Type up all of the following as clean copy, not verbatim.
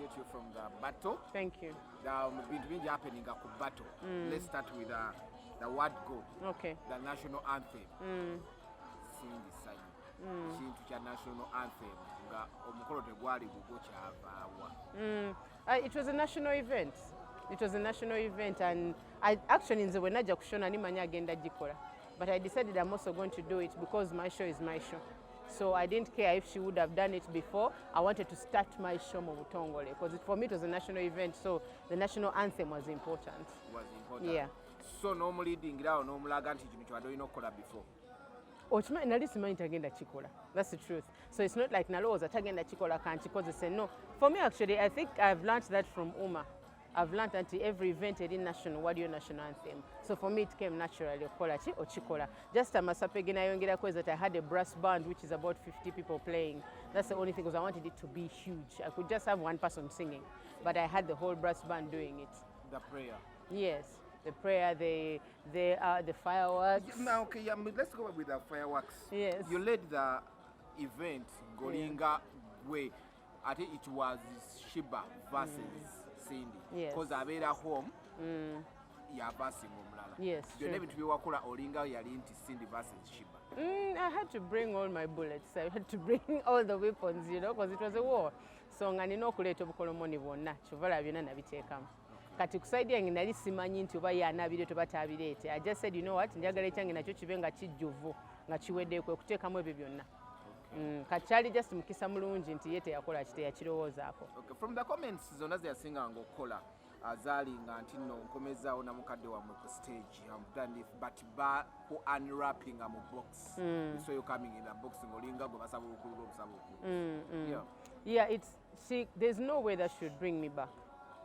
congratulate you from the battle. Thank you. Bintu bingi happening ku battle. Let's start with the word go. Okay. The national anthem. Cindy Sanyi. Kintu kya national anthem nga omukolo tegwali gugwo kyavaawa. It was a national event. It was a national event, and I actually nze bwe najja kushona nimanya agenda gikola. But I decided I'm also going to do it because my show is my show. So I didn't care if she would have done it before. I wanted to start my show mu Butongole because for me it was a national event, so the national anthem was important. Was important. Yeah. So normally dingira nomulaga nti kino kyadolina okukola before. Okimanyi nali simanyi tagenda kikola. That's the truth. So it's not like nalowooza tagenda kikola kankikozese. No. For me actually, I think I've learned that from Uma. I've learned that every event in national, what your national anthem. So for me it came naturally, ochikola. Just a masapege nayongerako is that I had a brass band which is about 50 people playing. That's the only thing, because I wanted it to be huge. I could just have one person singing, but I had the whole brass band doing it. The prayer. Yes, the prayer, the fireworks. Now, okay, let's go with the fireworks. Yes. You led the event Golinga way. I think it was Sheebah versus Cindy. Yes. Because Abera home, versus Omulala. Yes. You never to be wakula Olinga yalinti Cindy versus Sheebah. I had to bring all my bullets. I had to bring all the weapons, you know, because it was a war. So nganino kuleeta obukolomoni bwonna kyovala byonna nabiteekamu. Kati kusaidia nge nali simanyi nti oba yanabire toba tabireete. I just said, you know what, njagala ekyange nakyo kibe nga kijjuvu nga kiwedde kwe kuteekamu ebyo byonna. Kati kyali just mukisa mulungi nti ye teyakola yakirowoozaako. From the comments zonna zeyasinga ng'okola zaali nga nti nno nkomezaawo na mukadde wammwe ku stage but ku unwrapping mu box. So you coming in a box ng'olinga gwe basaba obukulula obusaba okulu. Yeah, there's no way that should bring me back.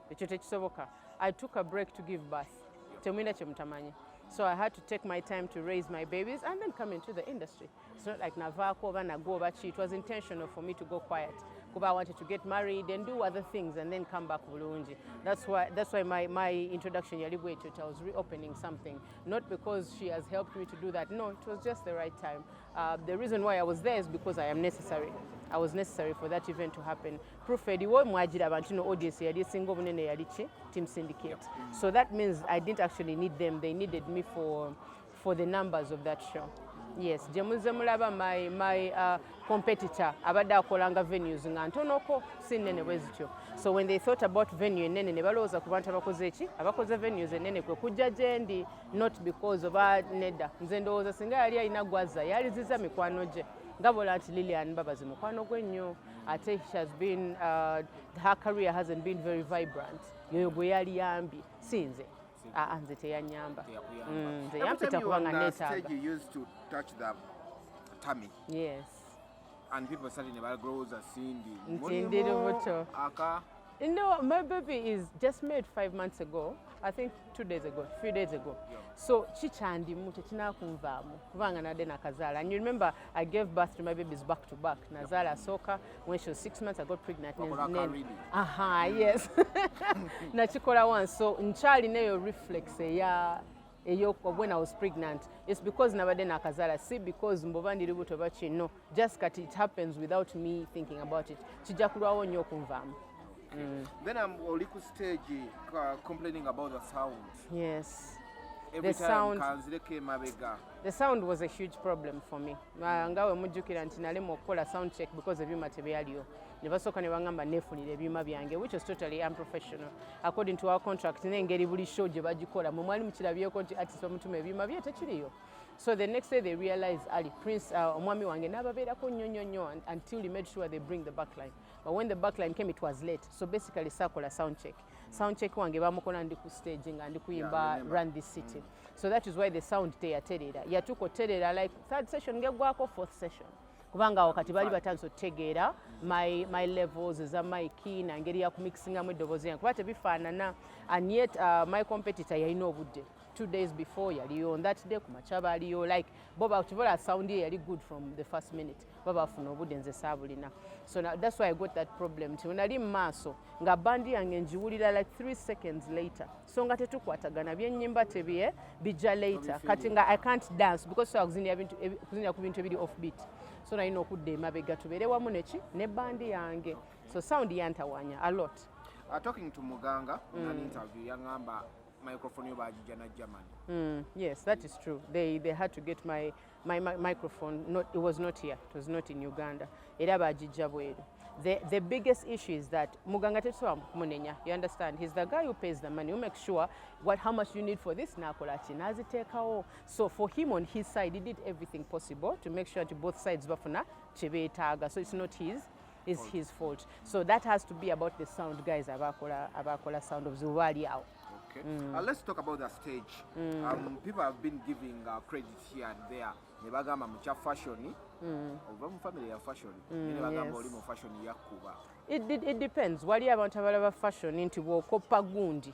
Ekyo tekisoboka. I took a break to give birth. Temwina kye mutamanyi. So I had to take my time to raise my babies and then come into the industry. It's not like navaako oba nago oba ki. It was intentional for me to go quiet. Kuba I wanted to get married and do other things and then come back bulungi. That's why my introduction yali bwetyo. I was reopening something. Not because she has helped me to do that. No, it was just the right time. The reason why I was there is because I am necessary. I was necessary for that event to happen. Proof ediwo mwagira abantu no audience yali singo bunene yali ki Team Syndicate. So that means I didn't actually need them. They needed me for the numbers of that show. Yes, jemuze mulaba my competitor abadde akolanga venues nga ntonoko sinene bwezityo. So when they thought about venue enene ne balowooza ku bantu abakoze eki abakoze venues enene kwe kujja gyendi, not because of nedda. Nze ndowooza singa yali alina gwaza yaliziza mikwano gye. Ngabola nti Lilian Mbabazi mukwano gwe nnyo. Ate she has been, her career hasn't been very vibrant. Yoyo gwe yali yambi sinze. Nze teyanyamba. Nze yampita kubanga neetaaga. Stage you used to touch the tummy. Yes. And people started to grow as Cindy. Ntindi lubuto. No, my baby is just made 5 months ago. I think 2 days ago, 3 days ago. So chichandimu tekinakunvaamu kubanga nadde nakazaala. And you remember I gave birth to my babies back to back. Nazaala soka when she was 6 months I got pregnant. Yes. Nachikola once. So nchali neyo reflex when I was pregnant. It's because nabadde nakazaala. See, because mboba ndi lubuto bachi. No, just kati it happens without me thinking about it. Kijja kulwawo nnyo okunvaamu. Then I'm Oliku stage complaining about the sound. Yes. Every the time the sound was a huge problem for me. Ngawe mujjukira nti nalema okukola sound check because ebyuma tebyaliyo. Ne basooka ne bangamba neefunira ebyuma byange, which was totally unprofessional. According to our contract, n'engeri buli show gye bagikola mu mwali mukirabyeko nti artist bamutuma ebyuma bye tekiriyo. So the next day they realized Ali Prince omwami wange n'ababeerako nnyo until he made sure they bring the backline. But when the backline came, it was late. So basically, sakola sound check. Sound check wange bamukola ndi ku stage nga ndi kuyimba Run This City. So that is why the sound teyaterera. Yatukoterera like third session ngegwako fourth session. Kubanga wakati bali batandise otegeera my levels eza my key na ngeri ya kumixingamu eddoboozi yange. Kuba tebifaanana. And yet my competitor yalina obudde. 2 days before yaliyo, on that day kumacha baliyo, like Boba Chivola sound yali good from the first minute. Baba afuna obudde nze saabulina. So now, that's why I got that problem. When I did maaso nga bandi yange njiwulira like 3 seconds later. So nga tetukwatagana byennyimba tebye bija later. Kati nga I can't dance because so akuzinya ku bintu ebiri offbeat. So nalina okudda emabega tubeere wamu neki ne bandi yange. So sound yantawanya a lot. Talking to Muganga in an interview, yangamba microphone yo bajijana Germany. Yes, that is true. They had to get my microphone. It was not here. It was not in Uganda. Era bajija bweru. The biggest issue is that Muganga tetwa munenya. You understand? He's the guy who pays the money, who makes sure how much you need for this nakola ki naziteekawo. So for him on his side, he did everything possible to make sure that both sides bafuna kyebetaaga. So it's not his fault. So that has to be about the sound guys abakola sound of Zuwali out. Okay. Let's talk about the stage. People have been giving credit here and there. Nebagamba mucha fashion. Ova mu family ya fashion. Nebagamba oli mu fashion yakuba. It depends. Wali abantu abalaba fashion nti bw'okoppa gundi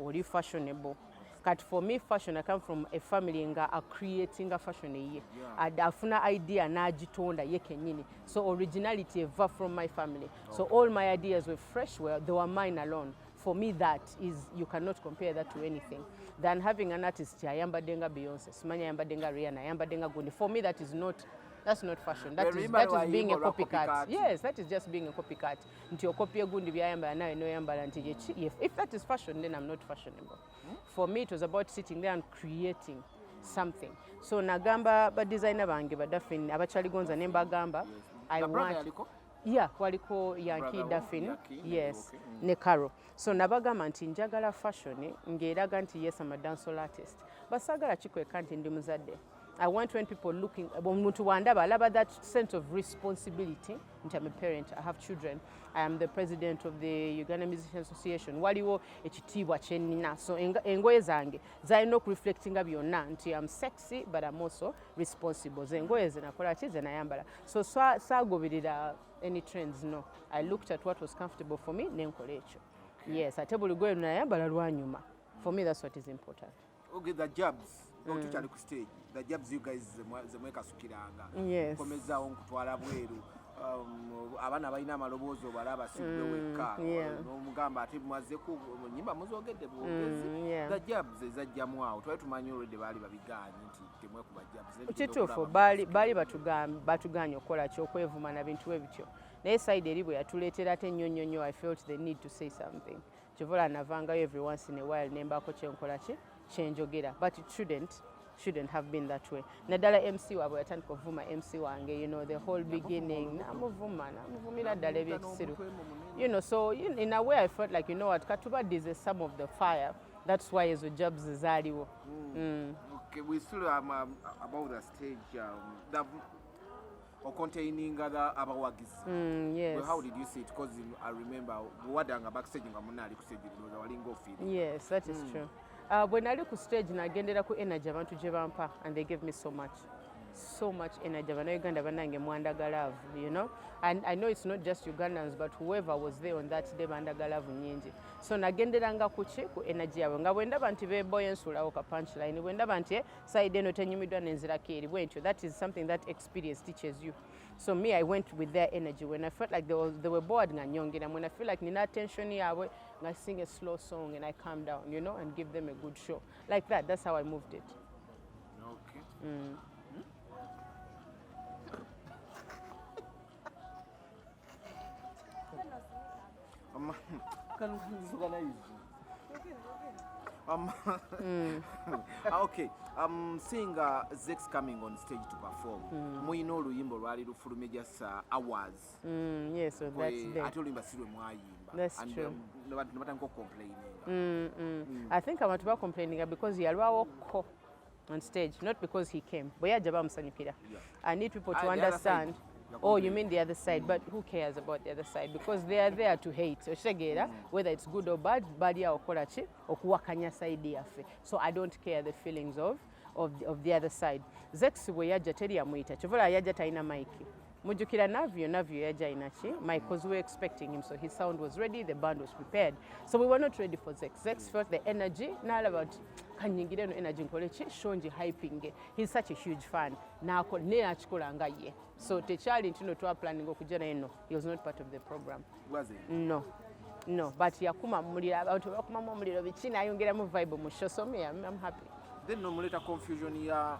oli fashionable. But for me, fashion, I come from a family nga are creating a fashion ye. Adafuna idea nagitonda ye kenyini. So originality eva from my family. Okay. So all my ideas were fresh. They were mine alone. For me, that is, you cannot compare that to anything. Than having an artist, ayamba denga Beyonce, Smanya ayamba denga Rihanna, ayamba denga Gundi. For me, that's not fashion. That is being a copycat. Yes, that is just being a copycat. Until copy Gundi ayamba na no ayamba anti. If that is fashion, then I'm not fashionable. For me, it was about sitting there and creating something. So nagamba ba designer bange badafin abachali gonza nemba gamba. I want. Yeah, waliko Yankee Daffin, yes, ne Caro. So nabagamba nti njagala fashion ngeraga nti yes, I'm a dancehall artist. Basagala chikwe kanti ndi muzadde. I want when people looking, omuntu wandaba alaba that sense of responsibility. I'm a parent, I have children. I am the president of the Uganda Musicians Association. Waliwo ekitiibwa kyenina. So engoye zange zalina okureflectinga byonna nti I'm sexy but I'm also responsible. Engoye zenakola ki zenayambala. So sagoberera any trends, no. I looked at what was comfortable for me, nenkola ekyo. Yes, ate buli goye lunayambala lwanyuma. For me, that's what is important. Okay, the jobs. Tuchali ku stage. The jobs you guys zemweka sukiranga. Yes. Komeza onkutwala bweru. Abana balina amaloboozi balaba sibwe wekka. N'omugamba ate mwaze ku nyimba muzogedde bwogezi. The jobs ezajjamu awo. Twali tumanyi already baali babiganye nti temwekuba jobs. Kituufu baali batuganya okukola ky'okwevuma na bintu ebityo. Naye side eri bwe yatuleetera ate nnyonnyonnyo, I felt the need to say something. Kyovola navangayo every once in a while nembaako kyenkola ki kyenjogera. But it shouldn't have been that way. Nadala MC wabwe yatandika okuvuma MC wange, you know, the whole beginning. Namuvumira ddala ebyekisiru. You know, so in a way I felt like, you know what, katuba deserves some of the fire. That's why ezo jobs zaaliwo. Okay, we still about the stage. Or containing other abawagizi. Yes. Well, how did you see it? Because I remember wadanga backstage nga munali ku stage because walingo feeling. Yes, that is true. When I look ku stage nagendera ku energy abantu gye bampa and they gave me so much energy. Uganda banange mwandagala love, you know. And I know it's not just Ugandans, but whoever was there on that day bandagala love nyingi. So nagenderanga ku energy yawe nga bwendaba nti beboye nsulawo ka punchline, bwendaba nti side eno tenyumiddwa nenzirako eri bwentyo. That is something that experience teaches you. So me, I went with their energy. When I felt like they were bored nga nyongera, when I feel like nina tension yawe, I sing a slow song and I calm down, you know, and give them a good show. Like that, that's how I moved it. Okay. Okay, seeing Zex coming on stage to perform. Muino oluyimbo lwali lufulume just hours. Yes, so that's there. Ate oluyimba sirwe mwayimba. That's true. Nabatandika complaining. I think abantu ba complaining because yalwawo ko on stage, not because he came. Bwe yajja bamusanyukira. I need people to understand. Oh, you mean the other side? But who cares about the other side? Because they are there to hate. Whether it's good or bad, badi okola ki okuwakanya side yaffe. So I don't care the feelings of the other side. Zex bwe yajja teri yamuyita. Kyovola yajja talina mic. Mujukira Navio yajja inachi. Mic because we were expecting him, so his sound was ready, the band was prepared. So we were not ready for Zex. Zex felt the energy. Now about kanyingire no energy nkolechi shonji hyping. He's such a huge fan. Na achikola nga ye. So techali ntino twa planning okujja naye no. He was not part of the program. Was he? No. But yakuma mulira abantu bakuma muliro bichina ayongera mu vibe mu show, so me I'm happy. Then no muleta confusion ya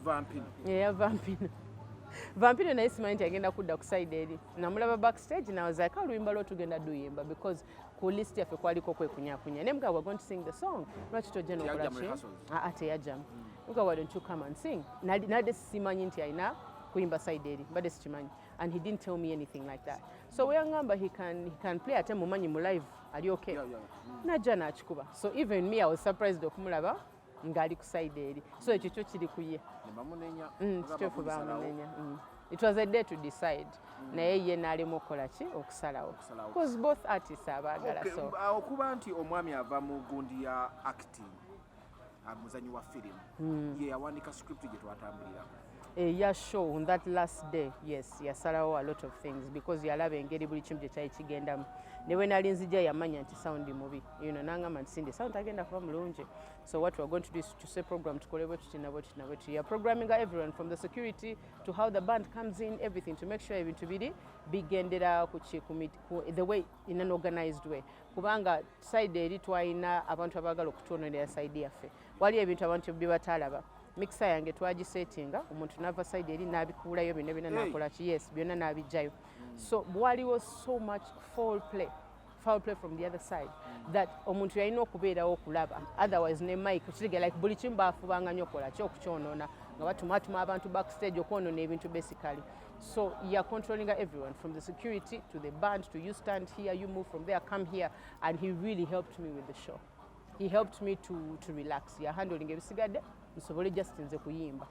vamping. Yeah, vamping. Vampiro naye simanyi nti agenda kudda ku side eri. Namulaba backstage and I was like, oluyimba lw'otugenda duyimba because ku list yaffe kwaliko kwekunyakunya. Ne muga, we're going to sing the song. Lwaki tojja n'okola ki? Teyajjamu. Muga, why don't you come and sing? Nadde simanyi nti alina kuyimba side eri. Badde sikimanyi. And he didn't tell me anything like that. So we ngamba he can play ate mumanyi mu live. Ali okay? Najja n'akikuba. So even me, I was surprised okumulaba ngali ku side eri. So ekyo kyo kiri ku ye. Kituufu bamunenya. It was a day to decide. Naye ye n'alema okukola ki? Okusalawo. Because both artists abaagala. So okuba nti omwami ava mu gundi ya acting, muzanyi wa firimu, ye yawandiika script gye twatambulira. Yeah, sure. On that last day, yes, yasalawo a lot of things because yalaba engeri buli kimu gye kyali kigendamu. Ne bwe nali nzija yamanya nti sound mubi. N'angamba nti Cindy, sound tagenda kuba mulungi. So what we're going to do is to say program tukole bwe tuti na bwe tuti na bwe tuti. You're programming everyone from the security to how the band comes in, everything to make sure ebintu biri bigendera the way in an organized way. Kubanga side eri twalina abantu abaagala okutuonera side yaffe. Wali ebintu abantu bye batalaba. Mixer yange twagisetinga omuntu nava side eri n'abikuulayo bino nakola ki yes byonna n'abijjayo. So waliwo so much foul play from the other side that omuntu yalina okubeerawo okulaba, otherwise ne mic kitegera like buli kimu baafubanga nnyo okola ki okukyonoona nga batumatuma abantu backstage okwonoona ebintu basically. So you're controlling everyone from the security to the band to you stand here, you move from there, come here, and he really helped me with the show. He helped me to relax. You're handling ebisigadde nsobole just nze kuyimba.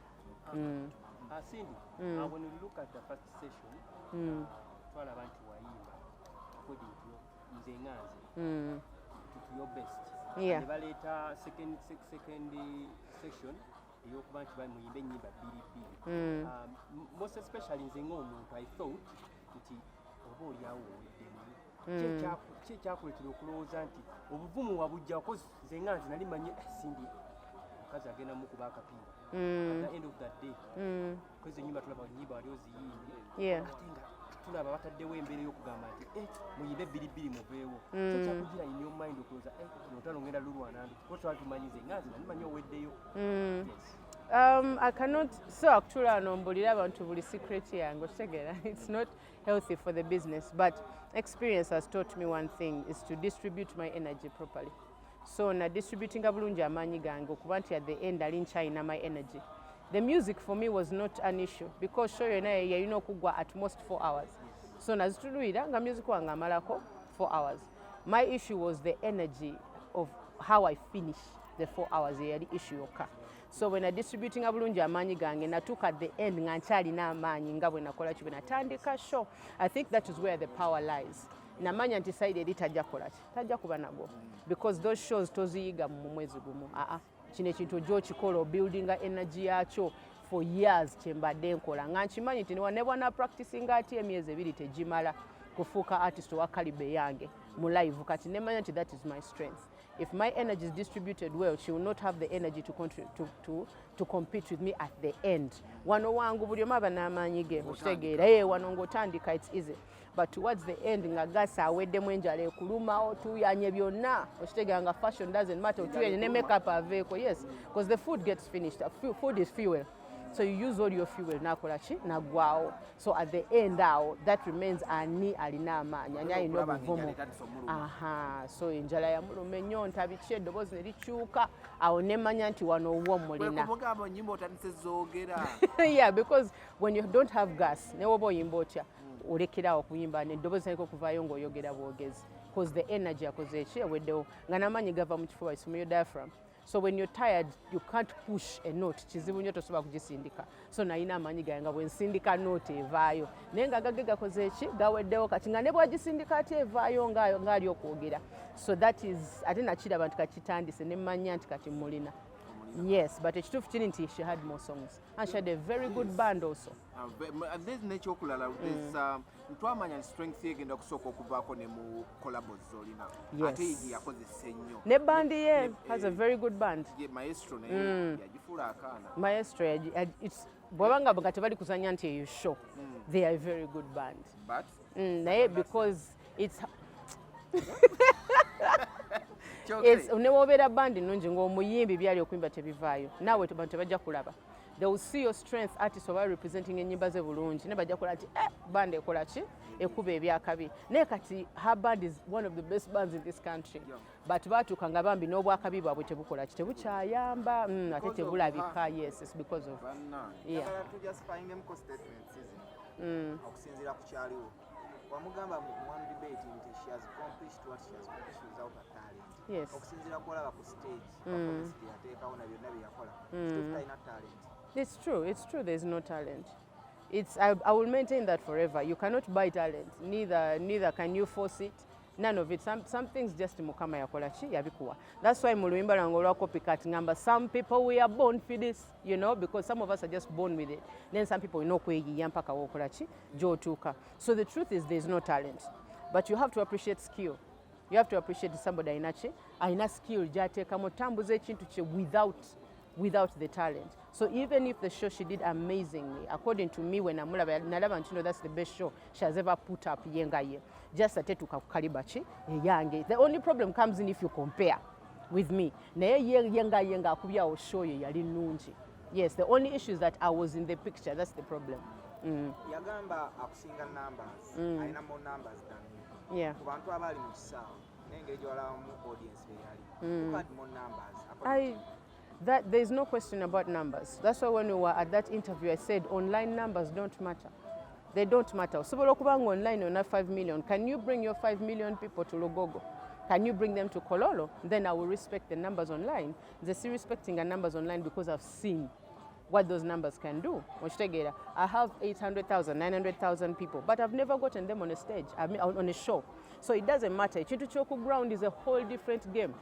Cindy, when you look at the first session, twalaba nti wayimba according to nze nganze to your best. Yeah. Ne baleeta second section eyokuba nti muyimbe ennyimba bbiri. Most especially nze ng'omuntu I thought nti oba oliawo oweddemu. Ki ekyakuleetera okulowooza nti obuvumu wabujja because nze nganze nali manyi Cindy omukazi agenda mukuba akapiira. At the end of that day, because ennyimba tulaba ennyimba wali oziyimbe ate nga tulaba bataddewo embeera y'okugamba nti muyimbe bbiri muveewo. Kyakugira in your mind okulowooza notano ngenda lulwanandu kuba twali tumanyi nze nganze nali manyi oweddeyo. I cannot so actually anombulira abantu buli secret yange otegera. It's not healthy for the business, but experience has taught me one thing is to distribute my energy properly. So na distributing bulungi amaanyi gange okuba nti at the end ali nkyalina my energy. The music for me was not an issue because show yonna yalina okugwa at most 4 hours. So nazituluyira nga music wange amalako 4 hours. My issue was the energy of how I finish the 4 hours yali issue yokka. So when I distributing bulungi amaanyi gange natuuka at the end nga nkyalina amaanyi nga bwe nakola ki bwe natandika show. I think that is where the power lies. Namanya nti side eri tajja kola ki tajja kuba nago because those shows toziyiga mu mwezi gumu. Kino ekintu ojja okikola building energy yakyo for years kyembadde nkola nga nkimanyi nti ne bwana practicing ati emyezi 2 tegimala kufuuka artist wa calibre yange mu live kati nemanya nti that is my strength. If my energy is distributed well, she will not have the energy to compete with me at the end. Wano wangu buli omu aba n'amaanyi ge okitegeera wano ng'otandika it's easy. But towards the end nga gasa aweddemu enjala ekuluma otuyanye byonna okitegeera nga fashion doesn't matter otuyanye ne makeup aveeko. Yes, because the food gets finished. Food is fuel. So you use all your fuel nakola ki nagwawo. So at the end awo that remains ani alina amaanyi ani alina obuvumu. So enjala yamuluma ennyo ntabiki eddoboozi ne likyuka awo nemanya nti wano wo mulina. Yeah, because when you don't have gas ne woba oyimba otya olekerawo okuyimba neddoboozi naliko okuvaayo ng'oyogera bwogezi because the energy akoze eki eweddewo nga n'amaanyi gava mu kifuba from your diaphragm. So when you're tired, you can't push a note. Kizibu nnyo tosobola kugisindika. So nalina amaanyi gange nga bwe nsindika note evaayo. Naye nga gage gakoze eki gaweddewo kati nga ne bwagisindika ate evaayo ng'ali okwogera. So that is ate nakiraba nti kakitandise ne mmanya nti kati mulina. Yes, but ekituufu kiri nti she had more songs. And she had a very good band also. There's nature okulala. There's ntwamanya strength egenda kusooka okuvaako ne mu collabos z'olina. Ate egi yakozesa ennyo. Ne band ye has a very good band. Maestro naye yagifuula akaana. Maestro it's bwabanga nga tebali kuzanya nti eyo show. They are a very good band. But naye because it's ne wobeera bandi nnungi ng'omuyimbi byali okuyimba tebivaayo naawe abantu tebajja kulaba they will see your strength artists oba representing enyimba ze bulungi ne bajja kola ati band ekola ki ekuba ebyakabi naye kati her band is one of the best bands in this country but baatuuka nga bambi n'obwakabi bwabwe tebukola ki tebukyayamba ate tebulabika. Yes, it's because of okusinziira ku kyaliwo wamugamba mu debate nti she has accomplished what she has accomplished without her talent. Yes. Okusinziira kwolaba ku stage publicity yateekawo na byonna bye yakola still talina talent. It's true there's no talent. I will maintain that forever. You cannot buy talent, neither can you force it. None of it. Some things just mukama yakola ki yabikuwa. That's why mu luyimba lwange olwa copycat ngamba some people we are born for this, you know, because some of us are just born with it. Then some people okweyiya mpaka wokola ki gy'otuuka. So the truth is there's no talent, but you have to appreciate skill. You have to appreciate somebody alina skill gy'ateekamu otambuza ekintu kye without the talent. So even if the show she did amazingly, according to me when nalaba nti that's the best show she has ever put up yenga ye. Just atetuka ku kaliba ki eyange. The only problem comes in if you compare with me. Naye yenga akubyawo show ye yali nungi. Yes, the only issue is that I was in the picture. That's the problem. Yagamba akusinga numbers. Alina more numbers than you. Yeah. Ku bantu abali mu kisaawe n'engeri gy'olabamu audience be yali. Who had more numbers? There's no question about numbers. That's why when we were at that interview, I said online numbers don't matter. They don't matter. Osobola okuba nga online on 5 million. Can you bring your 5 million people to Lugogo? Can you bring them to Kololo? Then I will respect the numbers online. They're still respecting the numbers online because I've seen what those numbers can do. I have 800,000, 900,000 people, but I've never gotten them on a stage, on a show. So it doesn't matter. Chintu Choku Ground is a whole different game.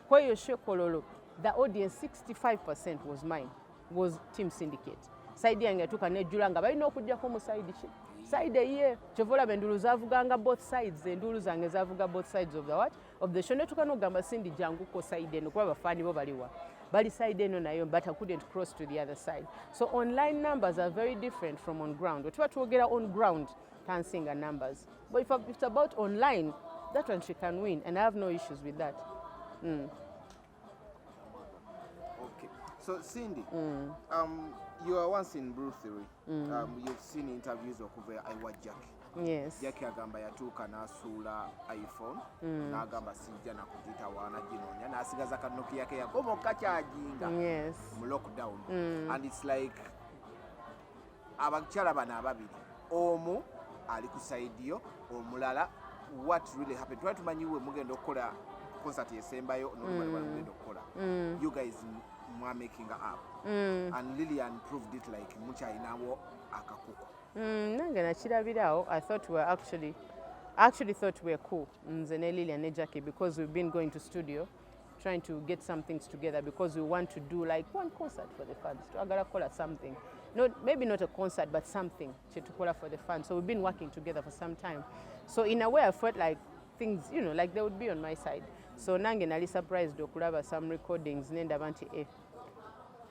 Kwa hiyo show Kololo, the audience 65% was mine, was Team Syndicate. Side yange tuka nejula nga balina okujjako mu side ki. Side ye chovola bendulu zavuganga both sides, endulu zange zavuga both sides of the what? Of the show. Netuka no gamba Cindy jangu ko side eno kuba bafani bo baliwa. Bali side eno nayo, but I couldn't cross to the other side. So online numbers are very different from on ground. What to get on ground can sing a numbers. But if it's about online, that one she can win, and I have no issues with that. Okay. So Cindy, you were once in Brew Theory. You've seen interviews okuva Iwa Jackie. Yes. Jackie agamba yatuuka n'asuula iPhone n'agamba sijja nakugitawaana ginoonya n'asigaza kanokia ke yakoma okakyajinga mu lockdown. And it's like abakyala bano ababiri omu ali ku side yo omulala what really happened. Twali tumanyiwe mugenda okukola concert esembayo n'olumala mugenda okukola. You guys are making up and Lillian proved it like mukyalinawo akakuko. Nange nakirabirawo. I thought we were actually thought we were cool, nze ne Lillian ne Jackie, because we've been going to studio trying to get some things together because we want to do like one concert for the fans. Twagala kola something. Maybe not a concert, but something to for the fans. So we've been working together for some time. So in a way I felt like things, you know, like they would be on my side. So nange nali surprised okulaba some recordings nenda banti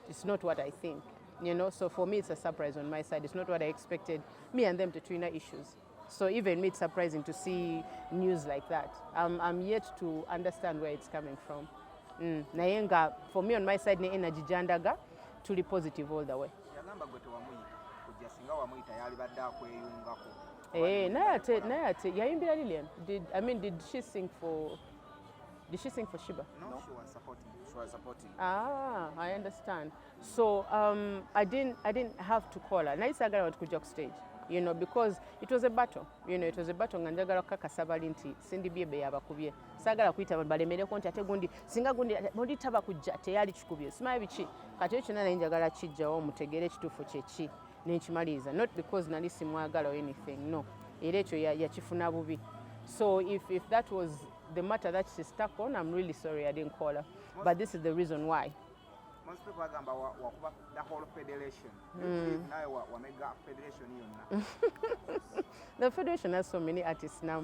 it's not what I think, you know. So for me it's a surprise on my side. It's not what I expected. Me and them to twin issues. So even me it's surprising to see news like that. I'm yet to understand where it's coming from. Nayenga for me on my side ne energy jandaga tuli positive all the way. Yagamba gwe tewamuyi kujja singa wamuyita yali badde akweyungako. Naye yayimbira Lillian. Did she sing for Sheebah? No, she was supporting. Ah, I understand. So I didn't have to call her. Naye sagala watu kujja ku stage, you know, because it was a battle. You know, it was a battle nga njagala kukakasa bali nti Cindy Biebe yabakubye. Sagala kuyita balemereko nti ate gundi singa gundi mundi taba kujja teyali kikubye. Simanyi biki. Kati ekyo nana njagala kijjawo mutegere ekituufu kyeki n'ekimaliza. Not because nali simwagala or anything. No. Era ekyo yakifuna bubi. So if that was the matter that she stuck on, I'm really sorry I didn't call her. But this is the reason why. Most people agamba wakuba the whole federation. Nawe wamega federation yonna. The federation has so many artists now.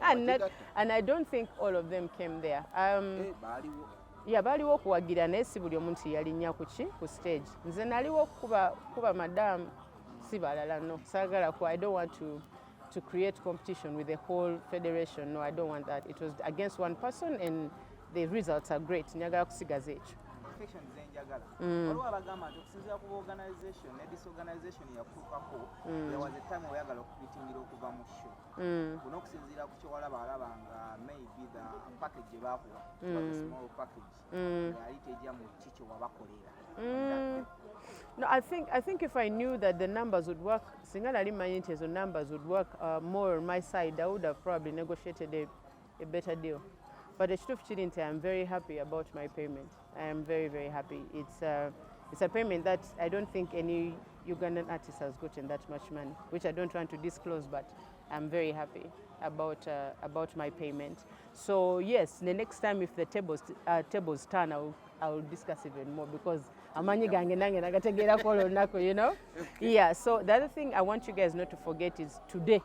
And I don't think all of them came there. Yeah, baliwo okuwagira naye si buli omuntu yalinnya ku stage. Nze naliwo kuba madam si balala no. Sagala ku I don't want to create competition with the whole federation. No, I don't want that. It was against one person and the results are great. Njagala kusigaza ekyo. njagala waliwo abagamba nti okusinziira ku organization ne disorganization yakutukako there was a time oyagala okubitingira okuva mu show kuno okusinziira ku kyowalaba alaba nga maybe the package gye baakuwa was a small package yali tejja mu kikyo wabakolera. No, I think if I knew that the numbers would work, singa the numbers would work more on my side, I would have probably negotiated a better deal. But the truth is, I'm very happy about my payment. I am very, very happy. It's a payment that I don't think any Ugandan artist has gotten that much money, which I don't want to disclose, but I'm very happy about my payment. So yes, the next time if the tables turn, I will discuss even more because amanyi gange nange nagategeera ko lunaku, you know. Yeah, so the other thing I want you guys not to forget is today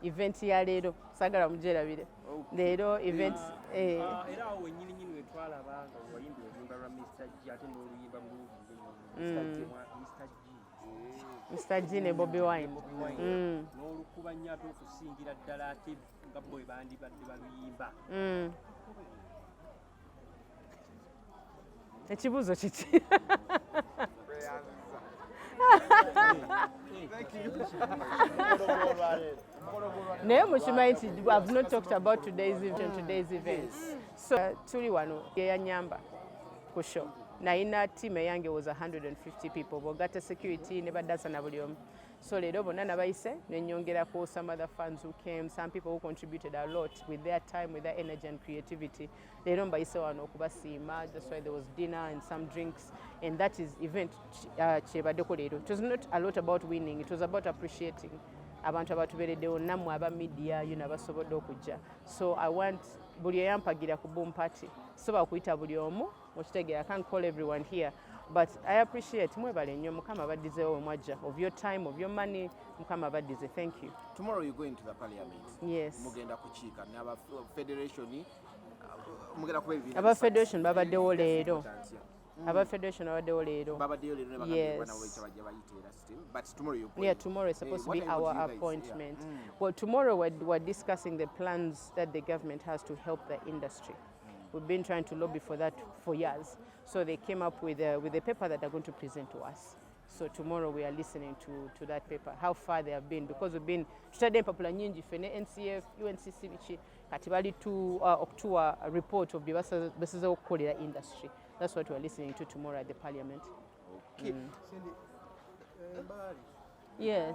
event ya leero sagala mujerabire leero event era awo wennyini wetwalaba nga wayimbi oluyimba lwa Mr. G ate n'oluyimba bulungi Mr. G ne Bobby Wine n'olukuba nnyo ate okusingira ddala ate nga bwe bandibadde baluyimba. Ekibuuzo kiki? Naye mukimanyi nti I've not talked about today's events. So tuli wano yeyanyamba ku show. Naina team eyange was 150 people. Bogata security ne badansa na buli omu. So leero bonna nabayise nenyongerako some other fans who came, some people who contributed a lot with their time, with their energy and creativity. Leero mbayise wano okubasiima. That's why there was dinner and some drinks, and that is event kyebaddeko leero. It was not a lot about winning, it was about appreciating abantu abatubeereddewo nammwe aba media abasobodde okujja. So I want buli eyampagira ku boom party sobola kuyita buli omu okitegeera. I can't call everyone here, but I appreciate mwebale nnyo mukama abaddizeewo mwajja of your time, of your money, mukama abaddize. Thank you. Tomorrow you go into the parliament. Yes. Mugenda kukiika n'aba federation mugenda kuba ebintu. Aba federation babaddewo leero. Aba federation babaddewo leero. Babaddeyo leero ne bagamba bana wekya bajja bayiteera still. But tomorrow you go. Yeah, tomorrow is supposed to be our appointment. Well, tomorrow we're discussing the plans that the government has to help the industry. We've been trying to lobby for that for years. So they came up with a paper that they're going to present to us. So tomorrow we are listening to that paper, how far they have been, because we've been studying popular nyingi fene NCF, UNCC bichi kati bali to a report of the basize okukolera industry. That's what we're listening to tomorrow at the parliament. Okay. Yes.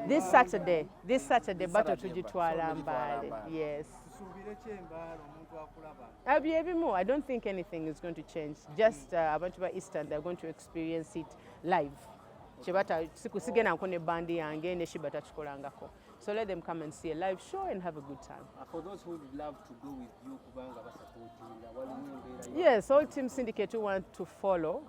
This Saturday bato tugitwala Mbale. Yes. I don't think anything is going to change. Just abantu ba Eastern, they're going to experience it live. Chebata sigenda nkone bandi yange ne Sheebah takikolangako. So let them come and see a live show and have a good time. For those who would love to go with you kubanga basapoti yes, all team syndicate who want to follow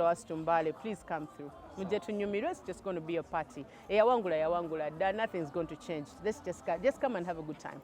us to Mbale, please come through. Muje tunyumirwe, it's just going to be a party. Yawangula, nothing's going to change. Let's just come and have a good time.